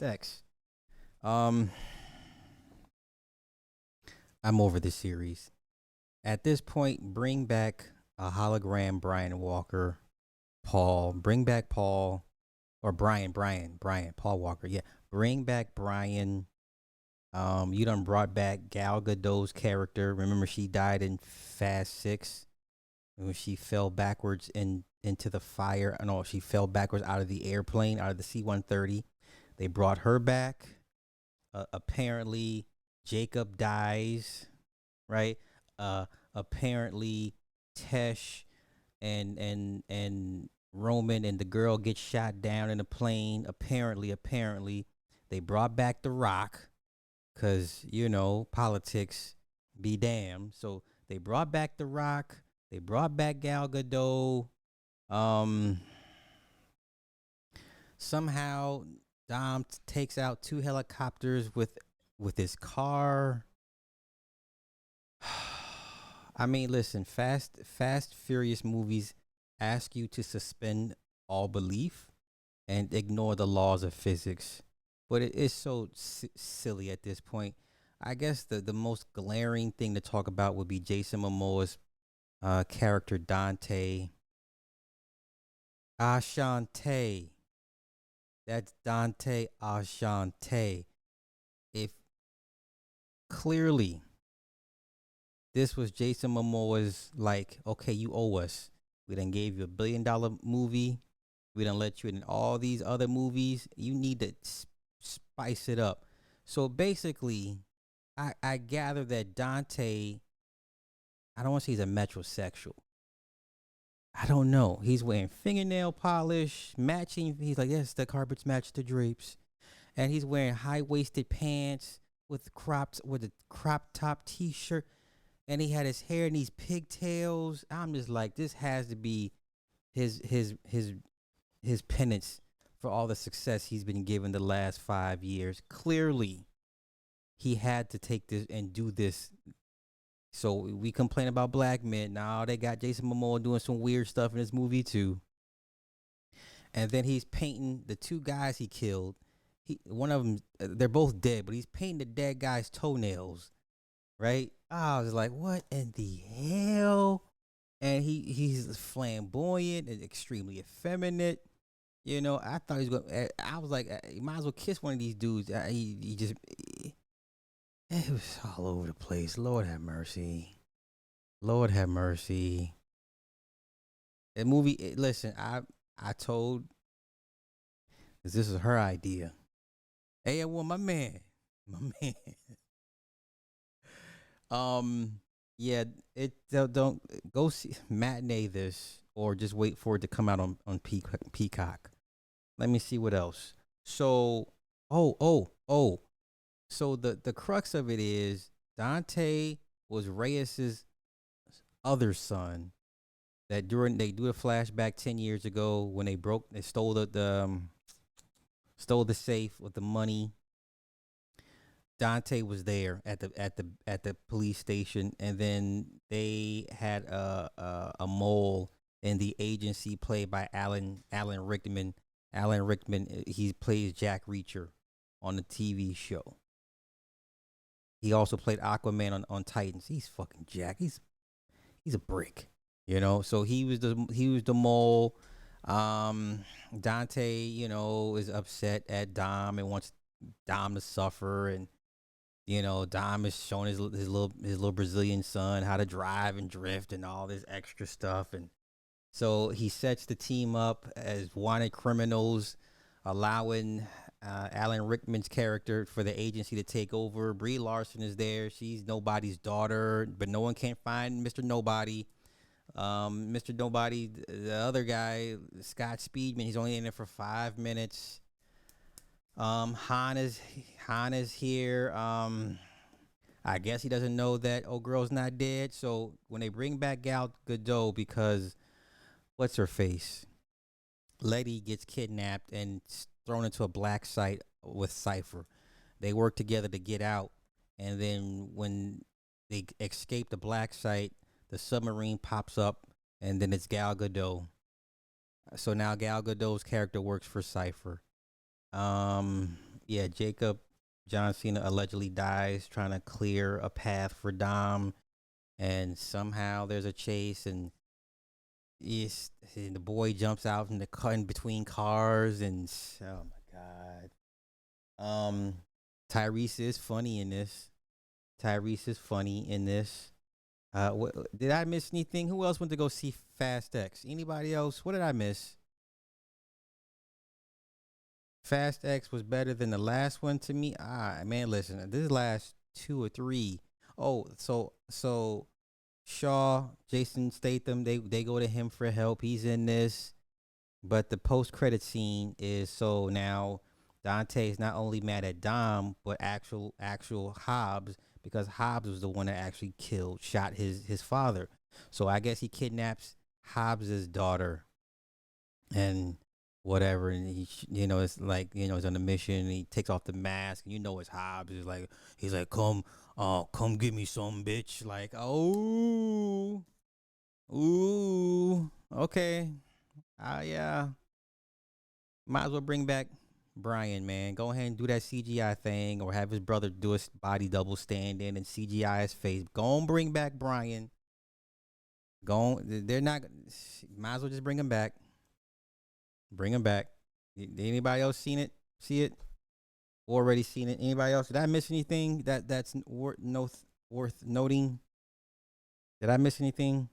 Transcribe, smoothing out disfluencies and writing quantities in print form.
X. Um, I'm over this series. At this point, bring back a hologram Brian Walker, Paul. Bring back Paul or Brian, Paul Walker. Yeah, bring back Brian. You done brought back Gal Gadot's character. Remember, she died in Fast Six when she fell backwards into the fire. No, she fell backwards out of the airplane, out of the C-130. They brought her back. Apparently, Jacob dies, right? Apparently, Tesh and Roman and the girl get shot down in a plane. Apparently, they brought back The Rock, cause politics be damned. So they brought back The Rock. They brought back Gal Gadot. Um, Somehow Dom takes out two helicopters with his car. I mean, listen, Fast Furious movies ask you to suspend all belief and ignore the laws of physics, but it is so silly at this point. I guess the most glaring thing to talk about would be Jason Momoa's character Dante Ashante. That's Dante Ashante. If clearly this was Jason Momoa's, like, okay, you owe us. We done gave you $1 billion movie. We done let you in all these other movies. You need to spice it up. So basically, I gather that Dante, I don't want to say he's a metrosexual. I don't know. He's wearing fingernail polish, matching. He's like, yes, the carpets match the drapes, and he's wearing high waisted pants with a crop top T-shirt, and he had his hair in these pigtails. I'm just like, this has to be his his his his penance for all the success he's been given the last 5 years. Clearly, he had to take this and do this. So we complain about black men. Now they got Jason Momoa doing some weird stuff in this movie too. And then he's painting the two guys he killed. One of them, they're both dead, but he's painting the dead guy's toenails. Right? I was like, what in the hell? And he's flamboyant and extremely effeminate. I thought he was going. I was like, you might as well kiss one of these dudes. He just, it was all over the place. Lord have mercy. Lord have mercy. The movie. Listen, I told this is her idea. Hey, well, my man. Um, yeah, it don't go see matinee this or just wait for it to come out on Peacock. Let me see what else. So, oh. So the crux of it is Dante was Reyes's other son. That during they do a flashback 10 years ago when they stole stole the safe with the money. Dante was there at the police station, and then they had a mole in the agency played by Alan Rickman. Alan Rickman, he plays Jack Reacher on the TV show. He also played Aquaman on Titans. He's fucking Jack. He's a brick, So he was the mole. Dante, is upset at Dom and wants Dom to suffer, and Dom is showing his little Brazilian son how to drive and drift and all this extra stuff, and so he sets the team up as wanted criminals, allowing Alan Rickman's character for the agency to take over. Brie Larson is there. She's nobody's daughter, but no one can find Mr. Nobody. Mr. Nobody, the other guy, Scott Speedman, he's only in there for 5 minutes. Han is here. I guess he doesn't know that old girl's not dead. So when they bring back Gal Gadot, because what's her face? Letty gets kidnapped and thrown into a black site with Cypher. They work together to get out, and then when they escape the black site, the submarine pops up, and then it's Gal Gadot. So now Gal Gadot's character works for Cypher. Um, Yeah, Jacob John Cena allegedly dies trying to clear a path for Dom, and somehow there's a chase, and the boy jumps out in the car in between cars, and oh my god. Tyrese is funny in this. Tyrese is funny in this. Did I miss anything? Who else went to go see Fast X? Anybody else? What did I miss? Fast X was better than the last one to me. Ah, man, listen, this last two or three. Oh, so Shaw, Jason Statham, they go to him for help. He's in this, but the post credit scene is so now Dante is not only mad at Dom, but actual Hobbs, because Hobbs was the one that actually shot his father. So I guess he kidnaps Hobbs's daughter and whatever, and it's like, he's on a mission, and he takes off the mask, and it's Hobbs. He's like, come get me some, bitch. Like, oh, ooh, okay, yeah, might as well bring back Brian, man. Go ahead and do that CGI thing, or have his brother do a body double stand in and CGI his face. Go and bring back Brian. Go on, they're not. Might as well just bring him back. Bring him back. Anybody else seen it? See it? Already seen it? Anybody else? Did I miss anything that's worth noting? Did I miss anything?